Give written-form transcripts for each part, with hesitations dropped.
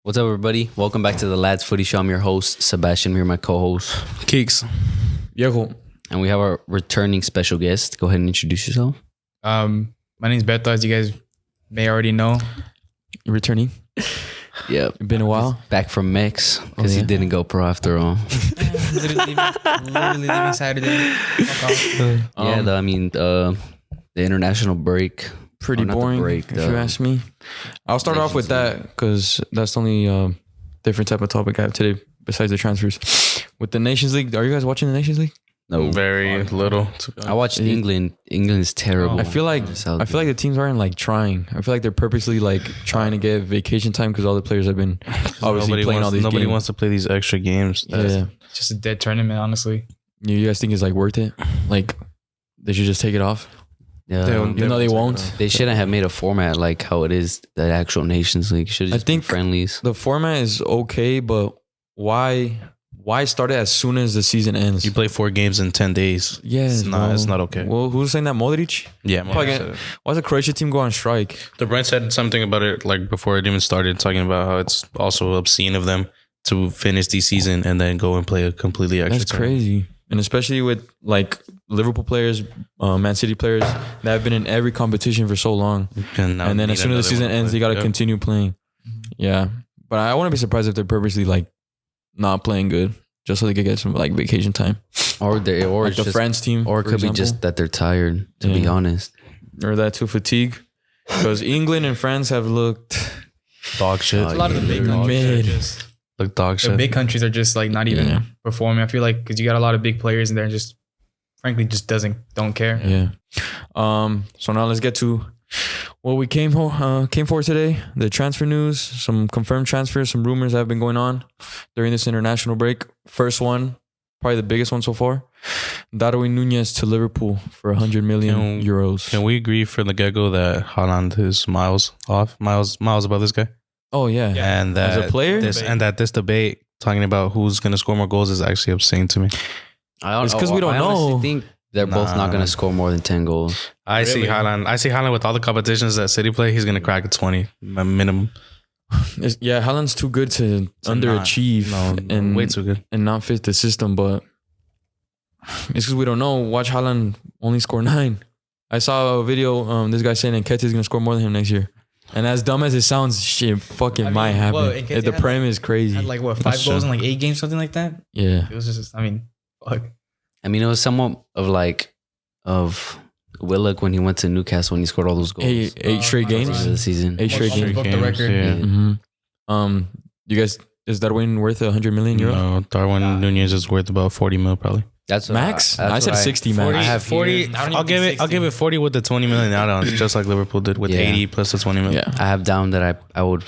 What's up, everybody? Welcome back to the Ladsfootyshow. I'm your host, Sebastian. Here, my co-host, Keeks. Viejo. and we have our returning special guest. Go ahead and introduce yourself. My name's Beto, as you guys may already know. Returning. Yep, Been a while. back from Mex because yeah. he didn't go pro after all. Literally leaving Saturday. Fuck off. The international break. Pretty Or not the boring, break, if you ask me. I'll start off with that because that's the only different type of topic I have today besides the transfers. With the Nations League, are you guys watching the Nations League? No, Very little. I watched England. England's terrible. I feel like the teams aren't like trying. I feel like they're purposely like trying to get vacation time because all the players have been obviously playing all these Nobody games. wants to play these extra games. Yeah. It's just a dead tournament, honestly. You guys think it's like worth it? Like they should just take it off? Yeah, Even though they won't. they shouldn't have made a format like how it is the actual Nations League. Should have think been friendlies. The format is okay, but why start it as soon as the season ends? You play 4 games in 10 days. Yes, It's not okay. Well, who's saying that? Modric? Yeah, Why does the Croatia team go on strike? the Brent said something about it like before it even started, talking about how it's also obscene of them to finish the season and then go and play a completely extra. That's tournament. crazy. And especially with like Liverpool players, Man City players that have been in every competition for so long. And And then as soon as the season ends, they got to continue playing. Yeah. But I wouldn't be surprised if they're purposely like not playing good just so they could get some like vacation time. Or Like it's the just, France team. or it for could be example. just that they're tired. To be Yeah. honest. Or that too fatigue. Because England and France have looked dog shit. Oh, A lot of the big Yeah. countries are Mid. just... Like dog The shit. big countries are just like not even Yeah. performing. I feel like because you got a lot of big players and they're just, frankly, just don't care. Yeah. So now let's get to what we came for today. The transfer news, some confirmed transfers, some rumors that have been going on during this international break. First one, probably the biggest one so far. Darwin Nunez to Liverpool for 100 million euros. Can we agree from the get-go that Haaland is miles above this guy? Oh yeah. And that As a player? this debate talking about who's going to score more goals is actually obscene to me. It's 'cause we don't I honestly know. think they're both not going to score more than 10 goals. I see Haaland with all the competitions that City play, he's going to crack a 20 minimum. Haaland's too good to underachieve and way too good. and not fit the system, but it's because we don't know. Watch Haaland only score 9. I saw a video, this guy saying Nketiah's going to score more than him next year. And as dumb as it sounds, shit fucking might happen. well, If the Prem is crazy. Had like what, 5 That's goals true. in like 8 games, something like that? Yeah. It was just, fuck. I mean, it was somewhat of Willock when he went to Newcastle when he scored all those goals. Eight straight At the end games. of the season. 8 straight games. Broke the record. Yeah. Mm-hmm. You guys, is Darwin worth 100 million euros? No, Darwin Nunez is worth about 40 mil probably. That's what Max? that's I said what 60 max. I have 40. I don't I'll even give think it 60. 40 with the 20 million add-ons, just like Liverpool did with Yeah. 80 plus the 20 million. Yeah. I have down that I would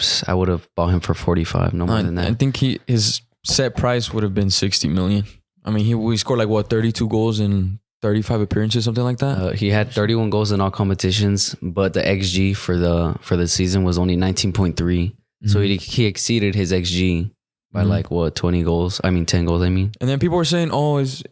have bought him for 45, no more than I that. think his set price would have been 60 million. I mean, he scored like what, 32 goals in 35 appearances, something like that? He had 31 goals in all competitions, but the XG for the season was only 19.3. So he exceeded his XG by like what, 10 goals. I mean. And then people were saying,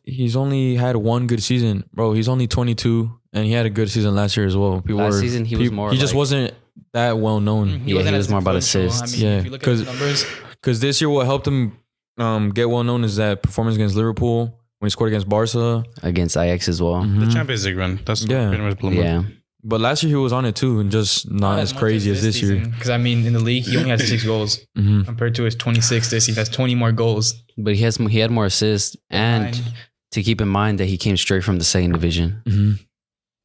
he's only had one good season. Bro, he's only 22 and he had a good season last year as well. Last season he was more He just like- wasn't that well known. Yeah, he was more about assists. If you look at the numbers, Because this year what helped him get well known is that performance against Liverpool when he scored against Barca. against Ajax as well. The Champions League run. That's Yeah. pretty much blew me. Yeah. But last year he was on it too and just not as crazy as this year. Because in the league, he only had 6 goals compared to his 26 this season. That's 20 more goals. But he had more assists, and Nine. to keep in mind that he came straight from the second division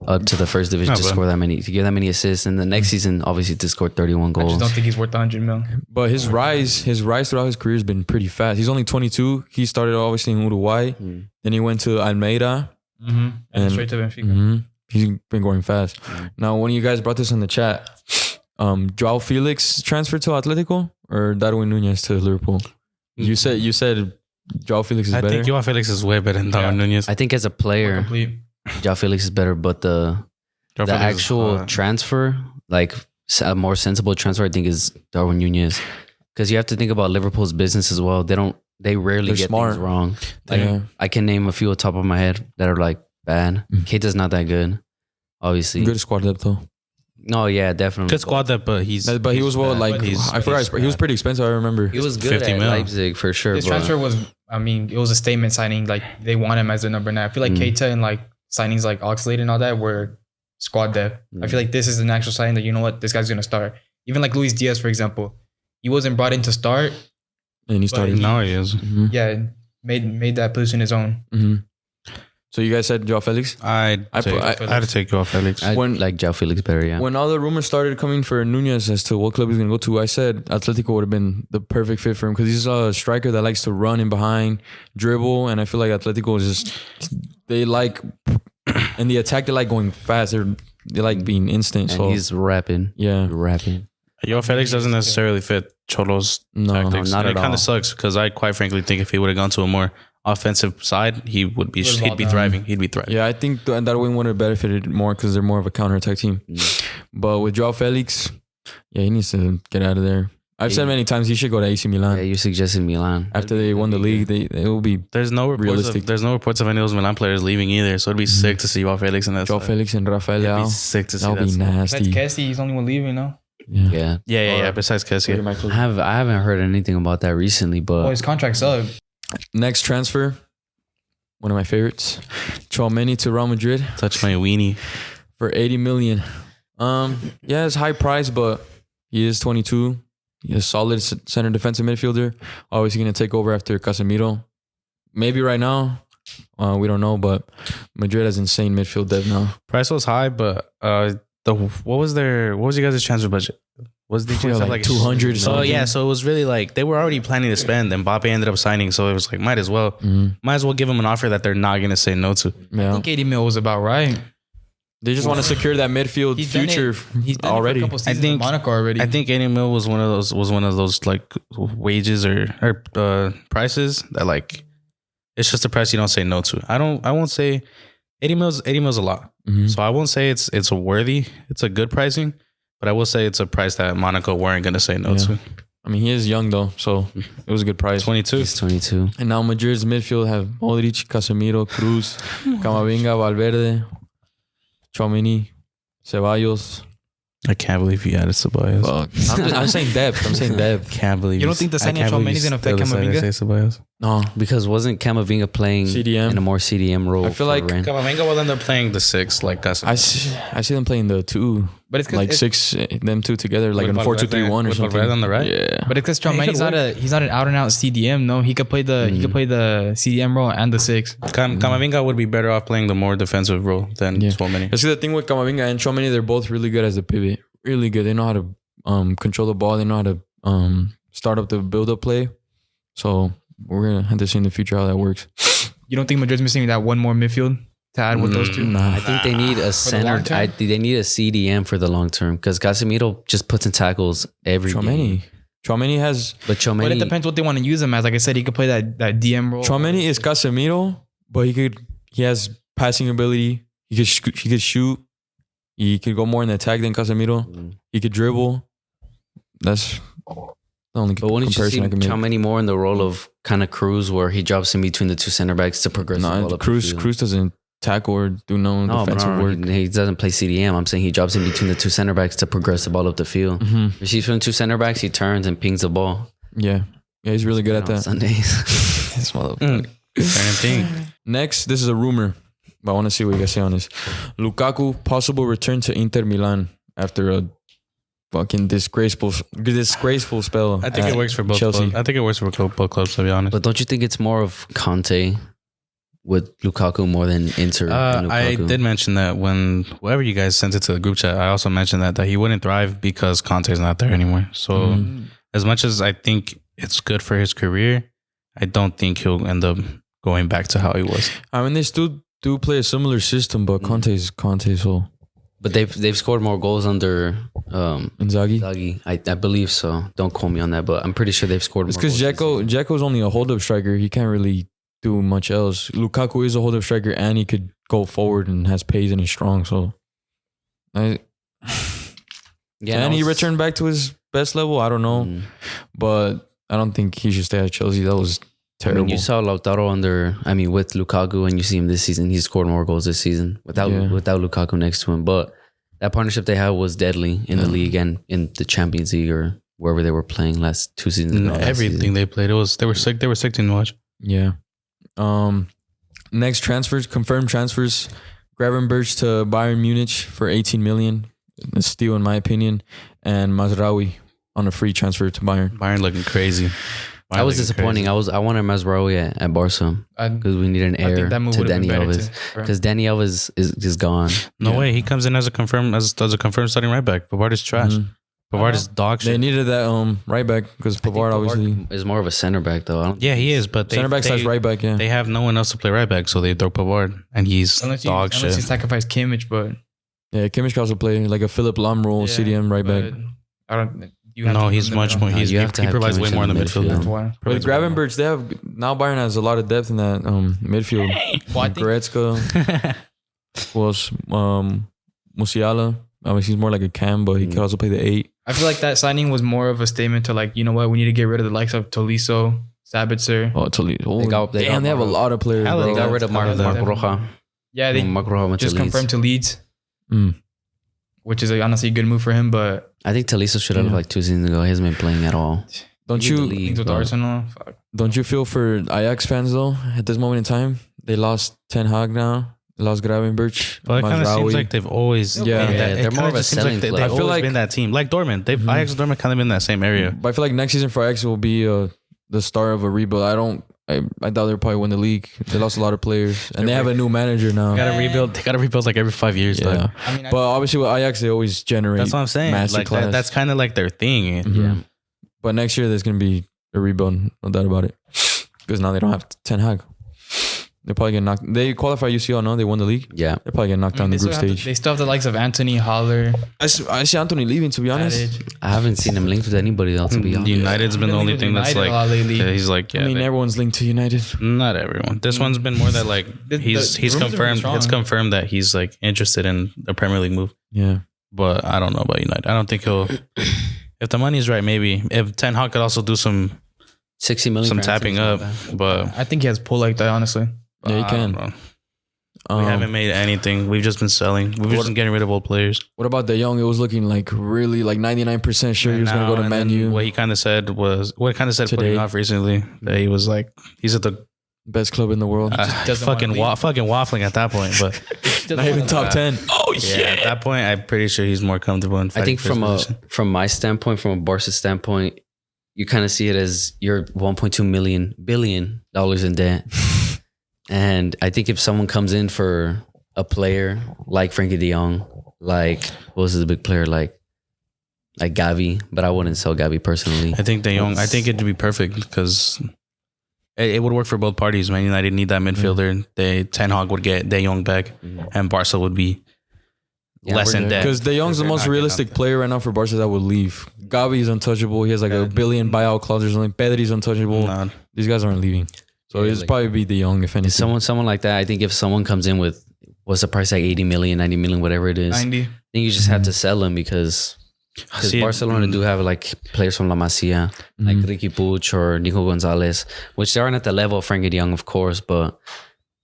up to the first division to score that many, to give that many assists, and the next season obviously to score 31 I goals. just don't think he's worth 100 mil. But his rise throughout his career has been pretty fast. He's only 22. He started obviously in Uruguay. Then he went to Almeida. And straight to Benfica. He's been going fast. Now, one of you guys brought this in the chat. Joao Felix transferred to Atletico or Darwin Nunez to Liverpool? You said Joao Felix is I better. think Joao Felix is way better than Darwin Nunez. I think as a player, Complete. Joao Felix is better, but the Joao Felix is actual hot. transfer, like a more sensible transfer, I think is Darwin Nunez, because you have to think about Liverpool's business as well. They rarely They're get smart. things wrong. Like, Yeah. I can name a few on top of my head that are like bad. Keita's not that good, obviously. Good squad depth though. No, yeah, definitely. Good squad depth, but he was well, like he's I forgot. He was pretty expensive. I remember. He was good 50 at mil. Leipzig for sure. His but transfer was, I mean, it was a statement signing. Like they want him as their number 9. I feel like Keita and like signings like Oxlade and all that were squad depth. I feel like this is an actual sign that, you know what, this guy's gonna start. Even like Luis Diaz, for example, he wasn't brought in to start, and he started. Now he is. Mm-hmm. Yeah, made that position his own. Mm-hmm. So you guys said Joao Felix? I had to take Joao Felix. I like Joao Felix better, yeah. When all the rumors started coming for Nunez as to what club he's going to go to, I said Atletico would have been the perfect fit for him because he's a striker that likes to run in behind, dribble, and I feel like Atletico is just, they like, in the attack, they like going fast. They like being instant. And so he's rapping. Yeah. Rapping. Joao Felix doesn't necessarily fit Cholo's tactics. not and at it kind all. of sucks because I quite frankly think if he would have gone to a more offensive side, he'd be thriving. He'd be thriving. Yeah, I think Darwin would have benefited more because they're more of a counter-attack team. But with Joao Felix, yeah, he needs to get out of there. I've said many times he should go to AC Milan. Yeah, you suggested Milan. After they won the league, it will be There's no reports of any of those Milan players leaving either. So it'd be sick to see Joao Felix in that. Joao side. Felix and Rafael It'd be Leao. sick to see That'll be that. Besides nasty. Kessie, he's the only one leaving now. Yeah. Yeah. Besides Kessie, I haven't heard anything about that recently, but Oh, his contract's up. Next transfer, one of my favorites, Tchouaméni to Real Madrid touch my weenie. for 80 million. Yeah, it's high price, but he is 22. He's a solid center defensive midfielder. Obviously going to take over after Casemiro. Maybe right now. We don't know, but Madrid has insane midfield depth now. Price was high, but what was you guys' transfer budget? Was the like 200 or something? Oh yeah, so it was really like they were already planning to spend, and Mbappe ended up signing, so it was like might as well give them an offer that they're not gonna say no to. Yeah. I think 80 mil was about right. They just want to secure that midfield future He's done already. It for a couple seasons in Monaco already. I think 80 mil was one of those like wages or prices that like it's just a price you don't say no to. I won't say 80 mil is a lot. So I won't say it's a good pricing, but I will say it's a price that Monaco weren't gonna say no to. I mean, he is young though, so it was a good price. 22. he's 22. And now Madrid's midfield have Modric, Casemiro, Cruz, Camavinga, Valverde, Tchouaméni, Ceballos. I can't believe he added Ceballos. Fuck. I'm saying depth. Can't believe You don't think the signing of Tchouaméni is gonna affect Camavinga? No. Because wasn't Camavinga playing CDM? in a more CDM role? I feel like Rennes? Camavinga will end up playing the 6 like Casemiro. I see them playing the 2, But it's like 6, them 2 together, like in 4-2-3-1 or with something. Valverde on the right? Yeah. But it's because Tchouaméni's he's not an out and out CDM. No, he could play the CDM role and the 6. Camavinga would be better off playing the more defensive role than Tchouaméni. That's the thing with Camavinga and Tchouaméni. They're both really good as a pivot. Really good. They know how to control the ball. They know how to start up the build-up play. So we're going to have to see in the future how that works. You don't think Madrid's missing that one more midfield to add with those two? Nah. I think they need a center. long term? They need a CDM for the long term because Casemiro just puts in tackles every game. Tchouaméni has... But Tchouaméni, But it depends what they want to use him as. Like I said, he could play that DM role. Tchouaméni is Casemiro, but he has passing ability. He could shoot. He could go more in the attack than Casemiro. He could dribble. That's the only But wouldn't you see comparison I can make. Tchouaméni more in the role of kind of Cruz, where he drops in between the 2 center backs to progress the ball up the field? Cruz doesn't tackle or do no defensive work. He doesn't play CDM. I'm saying he drops in between the 2 center backs to progress the ball up the field. Receives from 2 center backs, he turns and pings the ball. Yeah, he's really good at On that. Sundays. This motherfucker. Same thing. Next, this is a rumor, but I want to see what you guys say on this. Lukaku possible return to Inter Milan after a fucking disgraceful spell. I think it works for both Chelsea. clubs. I think it works for both clubs, to be honest. But don't you think it's more of Conte with Lukaku more than Inter? And I Lukaku? did mention that when whoever you guys sent it to the group chat, I also mentioned that he wouldn't thrive because Conte's not there anymore. So as much as I think it's good for his career, I don't think he'll end up going back to how he was. I mean, they still do play a similar system, but Conte's Conte, so But they've scored more goals under Inzaghi. Inzaghi. I believe so. Don't quote me on that, but I'm pretty sure they've scored It's more because goals. Dzeko's only a hold-up striker. He can't really do much else. Lukaku is a hold-up striker, and he could go forward and has pace and he's strong. So, Yeah, can he return back to his best level? I don't know, but I don't think he should stay at Chelsea. That was I terrible. mean, you saw Lautaro with Lukaku, and you see him this season. He scored more goals this season without Lukaku next to him. But that partnership they had was deadly in the league and in the Champions League or wherever they were playing last 2 seasons ago. Everything they played, they were sick. They were sick to watch. Yeah. Next transfers, confirmed transfers. Gravenberch to Bayern Munich for 18 million. A steal in my opinion. And Mazraoui on a free transfer to Bayern. Bayern looking crazy. That was disappointing. I wanted Mazraoui at Barca because we need an heir to Dani Alves. Because Dani Alves is gone. No way. He comes in as a confirmed starting right back. Pavard is trash. Pavard is dog shit. They needed that right back because Pavard obviously is more of a center back though. He is, but center back slash right back. Yeah, they have no one else to play right back, so they throw Pavard, and he's dog shit. Unless you sacrifice Kimmich, but Kimmich can also play like a Philip Lahm role, CDM right back. I don't. He's much more. He provides way more in the midfield. But Gravenberch, they have now. Bayern has a lot of depth in that midfield. Goretzka, was Musiala. I mean, he's more like a cam, but he could also play the 8. I feel like that signing was more of a statement to like, you know what, we need to get rid of the likes of Tolisso, Sabitzer. Oh, Tolisso! They have a lot of players. They got rid of Marc Roja. Yeah, they just confirmed to Leeds, which is honestly a good move for him. But I think Tolisso should have like 2 seasons ago. He hasn't been playing at all. Don't you? With Arsenal. Fuck. Don't you feel for Ajax fans though? At this moment in time, they lost Ten Hag now. Lost Gravenberch. But it kind of seems like they've always they're more of a selling club. club. I feel like been that team. Like Dortmund. Ajax and Dortmund kind of been in that same area. But I feel like next season for Ajax will be the start of a rebuild. I doubt they'll probably win the league. They lost a lot of players. And they have a new manager now. They gotta rebuild like every 5 years. Yeah. But obviously with Ajax they always generate. That's what I'm saying. Like that's kind of like their thing. Yeah. But next year there's gonna be a rebuild, no doubt about it. Because now they don't have Ten Hag. They're probably getting knocked. They qualify UCL, no? They won the league. Yeah, they're probably getting knocked down the group stage. They still have the likes of Anthony Haller. I see Anthony leaving. To be honest, I haven't seen him linked with anybody else. To be honest, United's been the only thing that's like. He's like, I mean, everyone's linked to United. Not everyone. This one's been more that like he's confirmed. It's confirmed that he's like interested in a Premier League move. Yeah, but I don't know about United. I don't think he'll. If the money's right, maybe. If Ten Hag could also do some 60 million, some tapping up, but I think he has pull like that. Honestly. Yeah, you can. We haven't made anything. We've just been selling. We've just been getting rid of old players. What about De Jong? It was looking like really like 99% sure he was going to go to Man U. What he kind of said putting off recently that he was like, he's at the best club in the world. Fucking waffling at that point, but not even top 10. Oh yeah! At that point, I'm pretty sure he's more comfortable in fighting. I think from my standpoint, from a Barca standpoint, you kind of see it as you're $1.2 billion in debt. And I think if someone comes in for a player like Frankie de Jong, like what was the big player like Gavi, but I wouldn't sell Gavi personally. I think de Jong. I think it'd be perfect because it would work for both parties. Man United need that midfielder. Ten Hag would get de Jong back, and Barca would be less in debt. Because de Jong's the most realistic player right now for Barca that would leave. Gavi is untouchable. He has like $1 billion buyout clause or something. Pedri's untouchable. These guys aren't leaving. So it's probably be De Jong if anything. Someone like that. I think if someone comes in with what's the price, like 80 million, 90 million, whatever it is, 90. I think you just have to sell him because Barcelona do have like players from La Masia, like Ricky Puig or Nico Gonzalez, which they aren't at the level of Frankie de Jong, of course, but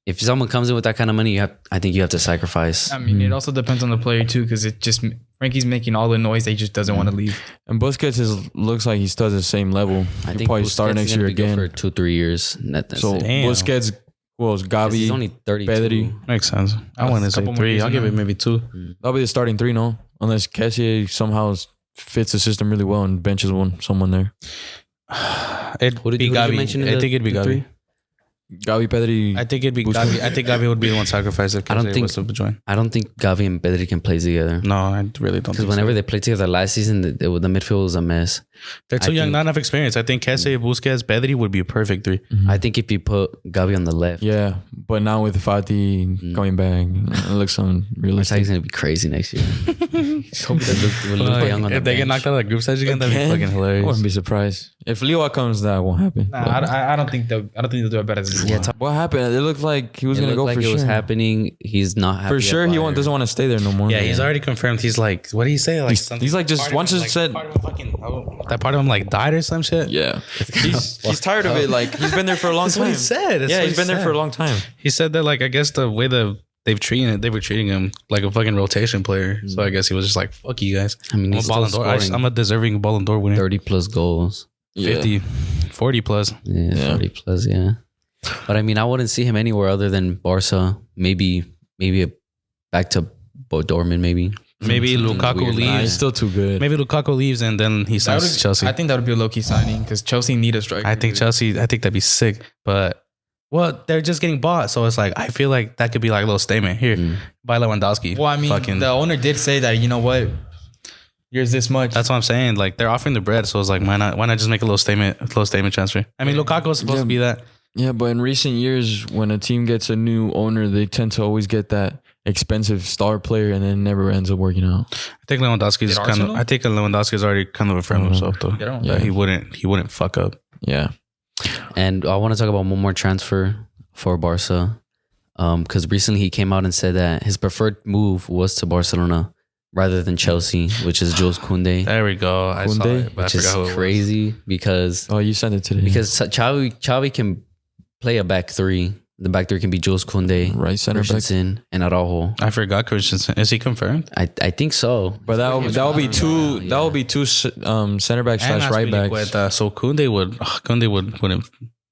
if someone comes in with that kind of money, I think you have to sacrifice. I mean, it also depends on the player too, because Frankie's making all the noise. He just doesn't want to leave. And Busquets looks like he still at the same level. I think probably start next year again for 2-3 years. So Busquets, Gavi, he's only 32. Pedri. Makes sense. I want to say 3. I'll give it maybe 2. That'll be the starting 3, no? Unless Kessié somehow fits the system really well and benches someone there. It'd be Gavi. I think it'd be Gavi. Gavi, Pedri. I think it'd be Gavi. I think Gavi would be the one sacrificed if Kessié was to join. I don't think Gavi and Pedri can play together. No, I really don't. Because whenever they played together last season, the midfield was a mess. They're too young, not enough experience. I think Kessié, Busquets, Pedri would be a perfect 3. I think if you put Gavi on the left. Yeah, but now with Fati coming back, it looks unrealistic. It's going to be crazy next year. If they get knocked out of the group stage again, that'd be fucking hilarious. I wouldn't be surprised. If Leo comes, that won't happen. Nah, I don't think they'll do it better than this. Yeah, what happened? It looked like he was going to go for sure. It was happening. He's not happy. For sure, he doesn't want to stay there no more. Yeah, he's already confirmed. He's like, what did he say? Like he's like just once it said that part of him like died or some shit. Yeah, he's tired of it. Like he's been there for a long time. That's what he said. Yeah, he's been there for a long time. He said that like I guess the way they they were treating him like a fucking rotation player. So I guess he was just like, fuck you guys. I mean, I'm a he's still Ballon d'Or. scoring I'm a deserving Ballon d'Or winner. 30 plus goals. 50, 40 plus. Yeah, 30 plus, yeah. But I mean, I wouldn't see him anywhere other than Barca. Maybe back to Dortmund, maybe. Maybe Lukaku weird. Nah, he's leaves. still too good. Maybe Lukaku leaves and then he signs to Chelsea. I think that would be a low-key signing because Chelsea need a striker. I think that'd be sick. But, well, they're just getting bought. So it's like, I feel like that could be like a little statement. Here, buy Lewandowski. Well, I mean, the owner did say that, you know what? Here's this much. That's what I'm saying. Like, they're offering the bread. So it's like, why not just make a little statement transfer? I mean, Lukaku was supposed to be that. Yeah, but in recent years, when a team gets a new owner, they tend to always get that expensive star player, and then it never ends up working out. I think Lewandowski's already kind of affirmed himself though. That he wouldn't fuck up. Yeah. And I want to talk about one more transfer for Barca. Because recently he came out and said that his preferred move was to Barcelona rather than Chelsea, which is Jules Kounde. There we go. I saw Kounde? it, but Which I is forgot who it was. crazy because You sent it today. Xavi can play a back three. The back three can be Jules Kounde, Right center back. Christensen, and Araujo. I forgot Christensen. Is he confirmed? I think so. But that would be two. Yeah. That would be two center back And / right backs. Azpilicueta. So Kounde wouldn't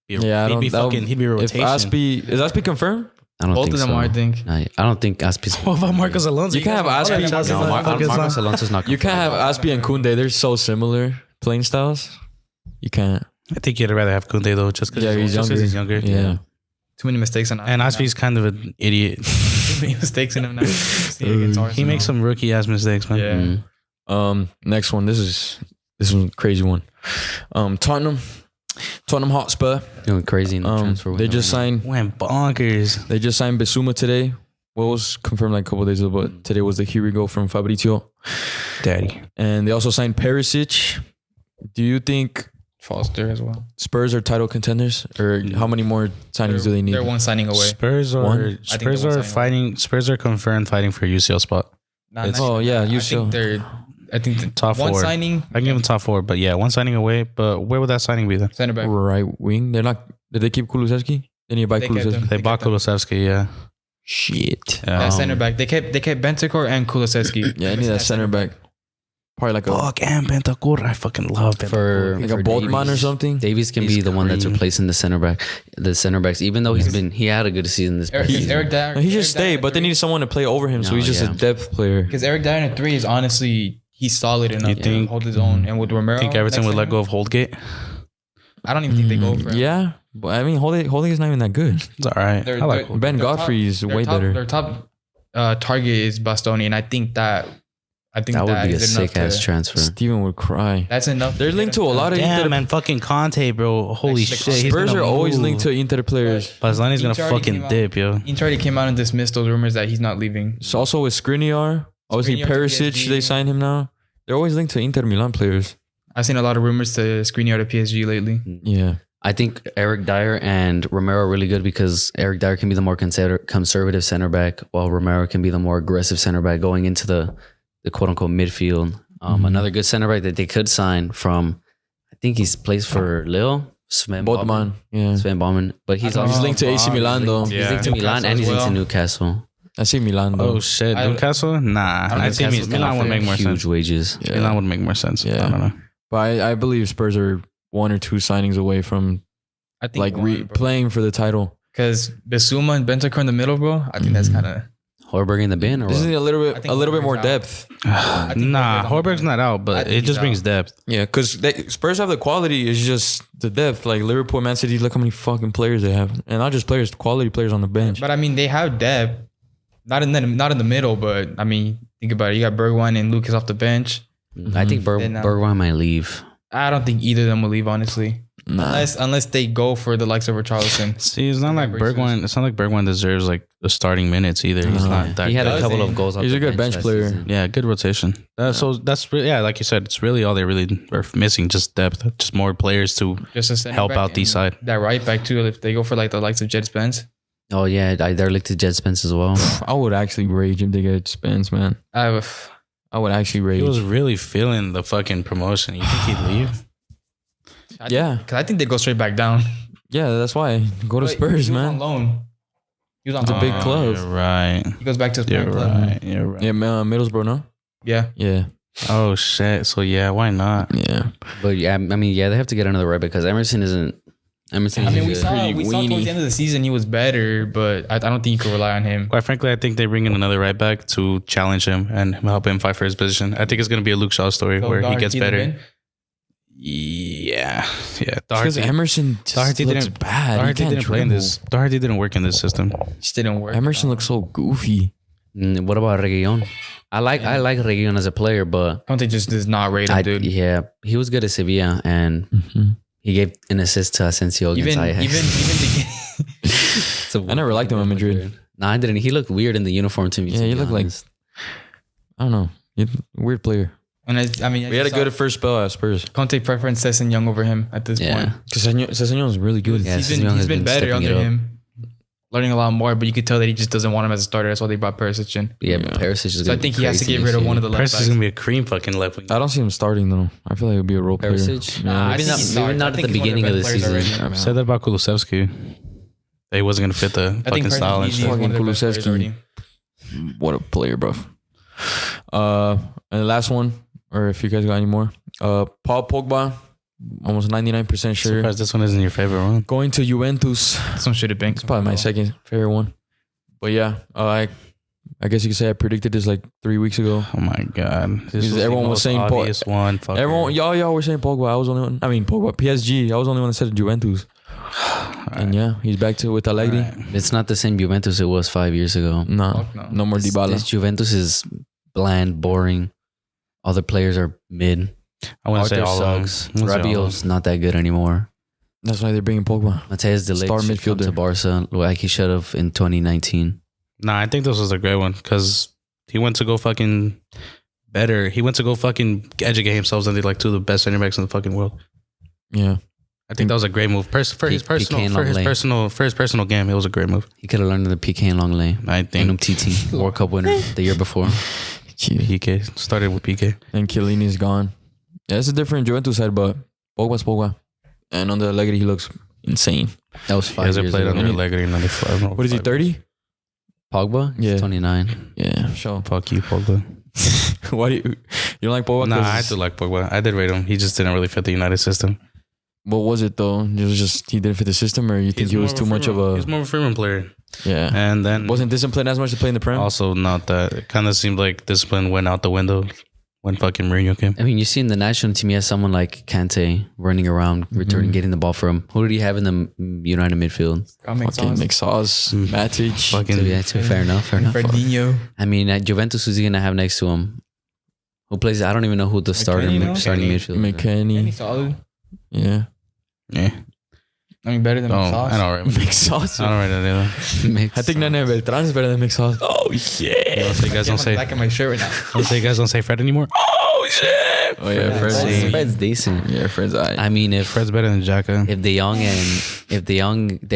be. Yeah, I don't. He'd be a rotation. If is Aspi confirmed? I don't Both think of them so. are, I think. I don't think Aspi's. What about Marcos Alonso? You can't have Aspi. No, Marcos Alonso's not. You can't have Aspi and Kounde. They're so similar playing styles. You can't. I think you'd rather have Kounde though, just because he's younger. Yeah. Too many mistakes on And Aspi's kind of an idiot. Too many mistakes in him now. He makes some rookie ass mistakes, man. Yeah. Next one. This is a crazy one. Tottenham Hotspur. Going crazy in the transfer window. They just signed. Went bonkers. They just signed Bissouma today. What was confirmed like a couple of days ago, but today was the here we go from Fabrizio. Daddy. And they also signed Perisic. Do you think Foster as well. Spurs are title contenders, or how many more signings do they need? They're one signing away. Spurs are One? Spurs are confirmed fighting for UCL spot. I think the Top one four. signing. I can give them top four, but yeah, one signing away. But where would that signing be then? Center back. Right wing. They're not. Did they keep Kulusevski? They need to buy They kept Kulusevski. him. They bought kept him. Kulusevski, yeah. Shit. Yeah, center back. They kept Bentancur and Kulusevski. Yeah, I need that center back. Probably like a Fuck, and Bentancur. I fucking love Bentancur. for like a Boltman or something. Davies can He's be the one that's green. replacing the center backs. Even though he had a good season this past season. Eric Dyer. No, he should stay, but they need someone to play over him, so No, he's just yeah. a depth player. Because Eric Dyer in a 3 is honestly he's solid enough You to think- hold his own. And with Romero, I think Everton next would to let him, go of Holdgate. I don't even think they go for him. Yeah, but I mean, Holding is not even that good. It's all right. They're- I like they're- Holdgate. Ben their Godfrey is way better. Their top target is Bastoni, and I think that That would be a is enough sick ass transfer. Steven would cry. That's enough. They're linked to a lot of Damn, Inter. man, fucking Conte, bro. Holy Like, shit. he's Spurs gonna are always move. linked to Inter players. Baslani's gonna Inter already fucking came out. dip, yo. Inter already came out and dismissed those rumors that he's not leaving. So also with Skriniar, obviously Skriniar to Perisic, PSG. they signed him now. They're always linked to Inter Milan players. I've seen a lot of rumors to Skriniar to PSG lately. Yeah. I think Eric Dyer and Romero are really good because Eric Dyer can be the more conservative center back, while Romero can be the more aggressive center back going into the quote unquote midfield. Another good center back that they could sign from, I think he's plays for Lille, Sven Botman. Yeah. Sven Baumann, but he's He's linked to AC Milan though. He's linked to Milan and he's linked to Newcastle. I see Milan though. Oh shit, I- Newcastle? Nah, I think Newcastle's Milan gonna would make offer more huge sense. wages. Yeah. Milan would make more sense. Yeah. I don't know. But I believe Spurs are one or two signings away from I think playing for the title. because Bissouma and Bentancur in the middle, bro. I think that's kind of. Horberg in the bin or This is what? a little I bit think more Horberg's out. depth. think Nah, Horberg's Horberg's not out, I but think it he's just brings out. depth. Yeah, because Spurs have the quality. It's just the depth. Like Liverpool, Man City. Look how many fucking players they have, and not just players, quality players on the bench. But I mean, they have depth. Not in the middle, but I mean, think about it. You got Bergwijn and Lucas off the bench. I think Then, Bergwijn might leave. I don't think either of them will leave, honestly. Nah. Unless they go for the likes of Richarlison. See, it's not like Braces. Bergwijn. It's not like Bergwijn deserves like the starting minutes either. He's not that. He had good. a couple Doesn't. of goals. off He's the a good bench that player. season. Yeah, good rotation. So that's really, yeah, like you said, it's really all they really are missing, just depth, just more players to Just a center help back out the and side. That right back too. If they go for like the likes of Jed Spence, Oh yeah, they're linked to Jed Spence as well. I would actually rage if they get Spence, man. I I would actually rage. He was really feeling the fucking promotion. You think he'd leave? Yeah. because I think they go straight back down. Yeah, that's why. Go to But Spurs, he was man. On loan. He was on It's a big club. You're right. He goes back to his You're prime club. right. You're right. Yeah, Middlesbrough, no? Yeah. Yeah. Oh shit. So yeah, why not? Yeah. But yeah, I mean, yeah, they have to get another right because Emerson isn't. Emerson. I mean, isn't we good. saw Pretty towards weenie. the end of the season he was better, but I don't think you could rely on him. Quite frankly, I think they bring in another right back to challenge him and help him fight for his position. I think it's gonna be a Luke Shaw story So where he Doherty gets didn't better. win? Yeah. Because Doherty, Emerson just Doherty looks didn't bad. Doherty He can't didn't play in dribble. this. Doherty didn't work in this system. Just didn't work. Emerson looks so goofy. What about Reguilon? I like Reguilon as a player, but Conte just does not rate him, dude. yeah, he was good at Sevilla and he gave an assist to Asensio against Even Ajax. the I never liked him at Madrid. No, I didn't. He looked weird in the uniform to me. Yeah, to he be looked like- honest. I don't know. Weird player. and I mean, We had a good first spell at Spurs. Conte preference Sesson Young over him at this Yeah. point. Ceseño is really good. Yeah, He's Sesson Young been has been better stepping under it up. him, learning a lot more. But you could tell that he just doesn't want him as a starter. That's why they brought Perisic in. Yeah, but Perisic is So I think he has to get rid of one of the left Press is backs. gonna be a cream fucking left wing. I don't see him starting though. I feel like he'll be a role player. Perisic? Yeah. Nah, I Maybe think not- he maybe starts. not I at think the he's one beginning the of the best players season. already. Said that about Kulusevski. That he wasn't gonna fit the I think fucking style and Perisic is shit. one of the Fucking best players Kulusevski. already. What a player, bro. And the last one, or if you guys got any more, Paul Pogba, almost 99% sure. Surprised this one isn't your favorite one. Going to Juventus. This one should have been. It's probably my second favorite one. But yeah, I guess you could say I predicted this like 3 weeks ago. Oh my god! This Because was everyone the was most saying obvious one. Fucker. Everyone, y'all were saying Pogba. I was the only one. I mean, Pogba, PSG. I was the only one that said Juventus. And yeah, he's back to with Allegri. Alright. It's not the same Juventus it was 5 years ago. No, Fuck no. no more This Dybala. Juventus is bland, boring. All the players are mid. I wouldn't say Arthur all of them. sucks. I wouldn't say all of Rabiot's not that good anymore. That's why they're bringing Pogba. Mateus De Star Ligt should come midfielder. to Barca like he should have in 2019. them. Nah, I think this was a great one because he went to go fucking better. He went to go fucking educate himself and they're like two of the best center backs in the fucking world. Yeah. I think that was a great move. For his personal game, it was a great move. He could have learned in the PK and Longley. I think TT, World Cup winner the year before. PK started with PK. And Chiellini's gone. Yeah, it's a different Juventus side, but Pogba's Pogba. And on the Allegri, he looks insane. That was He 5 hasn't years played ago. under Allegri in 95. What is he, 30? Pogba? Yeah. He's 29. Yeah, sure. Fuck you, Pogba. Why do you don't like Pogba? Nah, 'Cause- I do like Pogba. I did rate him. He just didn't really fit the United system. What was it though? It was just he didn't fit the system, or you think he was too much of a He's more of a Freeman player. yeah? And then Wasn't disciplined as much to play in the Prem. also not that. It kind of seemed like discipline went out the window when fucking Mourinho came. I mean, you see in the national team, he has someone like Kante running around, returning, getting the ball for him. Who did he have in the United midfield? Fucking McSauce, Matic. To be fair enough. Fernandinho. I mean, at Juventus, who's he going to have next to him? Who plays? I don't even know who the starting no? midfield is. McKennie. Solid. Yeah. Yeah. I mean, better than Oh, Sauce. I don't right. McSauce. I don't write that either. I think Nene Beltran is better than McSauce. Oh yeah. So you guys don't say. Back in my shirt right now. So you guys don't say Fred anymore. Oh shit. Oh yeah, Fred's- Fred's. Fred's decent. Yeah, Fred's alright. I mean, if Fred's better than Xhaka. De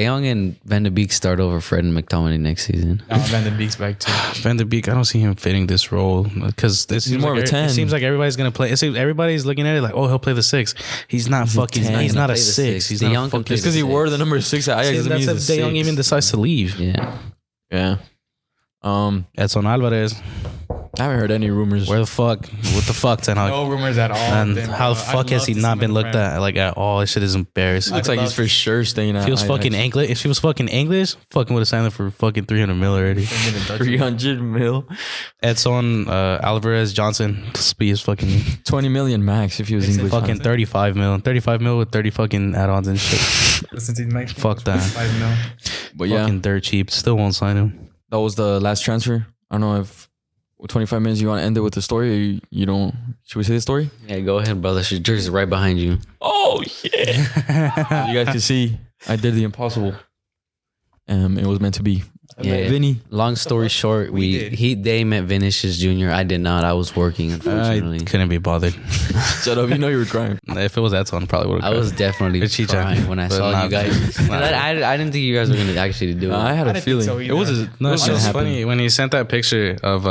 Jong and Van de Beek start over Fred and McTominay next season. Van de Beek's back too. Van de Beek, I don't see him fitting this role because this seems more like of a 10. It seems like everybody's gonna play. It seems everybody's looking at it like, oh, he'll play the 6. He's not He's a fucking. 10. He's not a Play the 6. 6. He's De not a Jong can fucking. play Just because he six. wore the number 6 at Ajax doesn't mean That's he's if a De Jong 6. even decides to leave. Yeah. Yeah. Edson Alvarez, I haven't heard any rumors. where the fuck? What the fuck, Ten Hag? No rumors at all. And Then, how the I'd fuck has love he to not see been him in looked the at like at all? This shit is embarrassing. Looks like he's for sure staying at If he was Ajax. fucking English, if he was fucking English, fucking would have signed him for fucking 300 mil already. Prem. 300 mil. Edson Alvarez Johnson, be his fucking 20 million max if he was Makes English. sense. fucking 35 mil, 35 mil with 30 fucking add-ons and shit. Listen to the next Fuck that. 5 mil. But yeah, Fucking dirt cheap. Still won't sign him. that was the last transfer. I don't know if 25 minutes you want to end it with the story or you don't. Should we say the story? Yeah, go ahead, brother. Your jersey's right behind you. Oh, yeah. You guys can see I did the impossible. It was meant to be. Yeah. Vinny. Long story short, they met Vinicius Jr. I did not. I was working, I unfortunately. couldn't be bothered. Shut up. You know you were crying. If it was Edson, I probably would have. I was definitely It's Chicha. crying when I But saw not- you guys. not- I didn't think you guys were going to actually do it. I had I a didn't think feeling. so It either. was No, it it's was gonna just happen. funny when he sent that picture of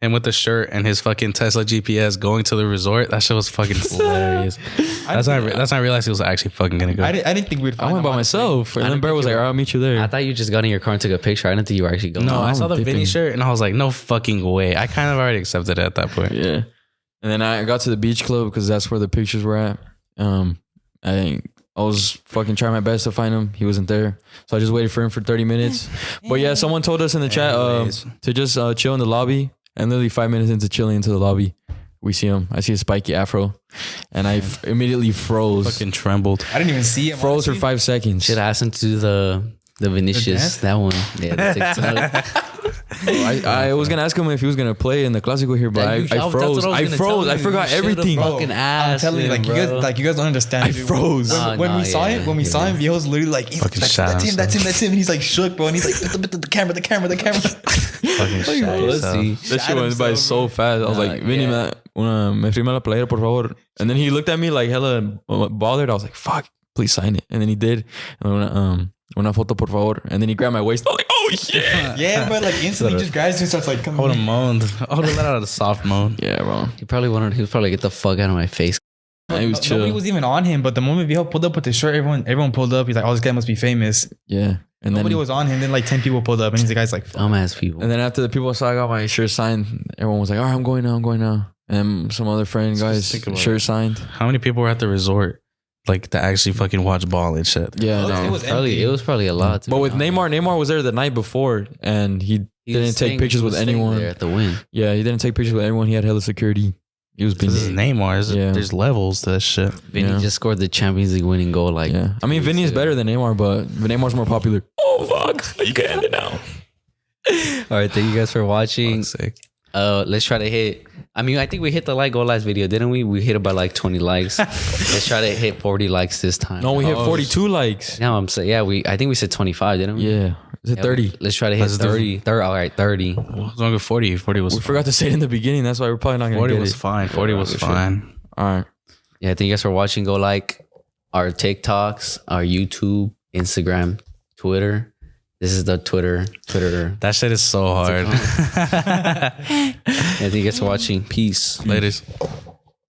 him with the shirt and his fucking Tesla GPS going to the resort. That shit was fucking hilarious. That's not I realized he was actually fucking gonna go. I didn't think we'd. I went by myself, and then Bear was like, "I'll meet you there." I thought you just got in your car and took a picture. I didn't think you were actually going. No, I saw the dipping. Vinny shirt and I was like, no fucking way. I kind of already accepted it at that point. Yeah. And then I got to the beach club because that's where the pictures were at. I was fucking trying my best to find him. He wasn't there. So I just waited for him for 30 minutes. But yeah, someone told us in the chat to just chill in the lobby. And literally 5 minutes into chilling into the lobby, we see him. I see a spiky afro. And I immediately froze. Fucking trembled. I didn't even see him. Froze for honestly. 5 seconds. Should ask him to do the Vinicius, that one. Yeah, the TikTok. I was gonna ask him if he was gonna play in the Clásico here, but I froze. I froze. I forgot everything. Fucking I'm telling you, like you guys don't understand. I froze. When we saw him, Viejo's literally like, he's like, that's him, and he's like shook, bro, and he's like, the camera. Fucking shy yourself. That shit went by so fast. I was like, Vinny, me firma la playera, por favor. And then he looked at me like hella bothered. I was like, fuck, please sign it. And then he did. Una foto, por favor. And then he grabbed my waist. I was like, oh shit. Yeah, but like instantly just grabs you and starts like coming. I would have moaned. I would have let out a soft moan. Yeah, bro. He was probably get the fuck out of my face. He was chill. Nobody was even on him, but the moment Viejo pulled up with his shirt, everyone pulled up. He's like, oh, this guy must be famous. Yeah. And Nobody then was on him. Then like 10 people pulled up, and the guy's like, Dumbass people. And then after the people saw I got my shirt signed, everyone was like, all right, I'm going now. And some other friend guys think about shirt signed. How many people were at the resort? Like to actually fucking watch ball and shit. Yeah, It was empty. It was probably a lot. But with Neymar was there the night before, and he didn't take pictures with anyone. There at the win. Yeah, he didn't take pictures with anyone. He had hella security. He was being. This is Neymar. Yeah. There's levels to that shit. Vinny just scored the Champions League winning goal. Like, Yeah, I mean, Vinny is better than Neymar, but Neymar's more popular. Oh fuck! You can end it now. all right, thank you guys for watching. Fuck's sake. Let's try to hit. I mean, I think we hit the like goal last video, didn't we? We hit about like 20 likes. Let's try to hit 40 likes this time. No, we hit 42 likes. Now I'm saying, yeah, I think we said 25, didn't we? Yeah, is it 30? Let's try to hit Let's do 30. All right, 30. As long as 40. 40 was We forgot to say it in the beginning. That's why we're probably not gonna 40 get was it. fine. 40 was fine. All right. Yeah, thank you guys for watching. Go like our TikToks, our YouTube, Instagram, Twitter. This is the Twitter. That shit is so hard. Yeah, thank you guys for watching. Peace. Ladies.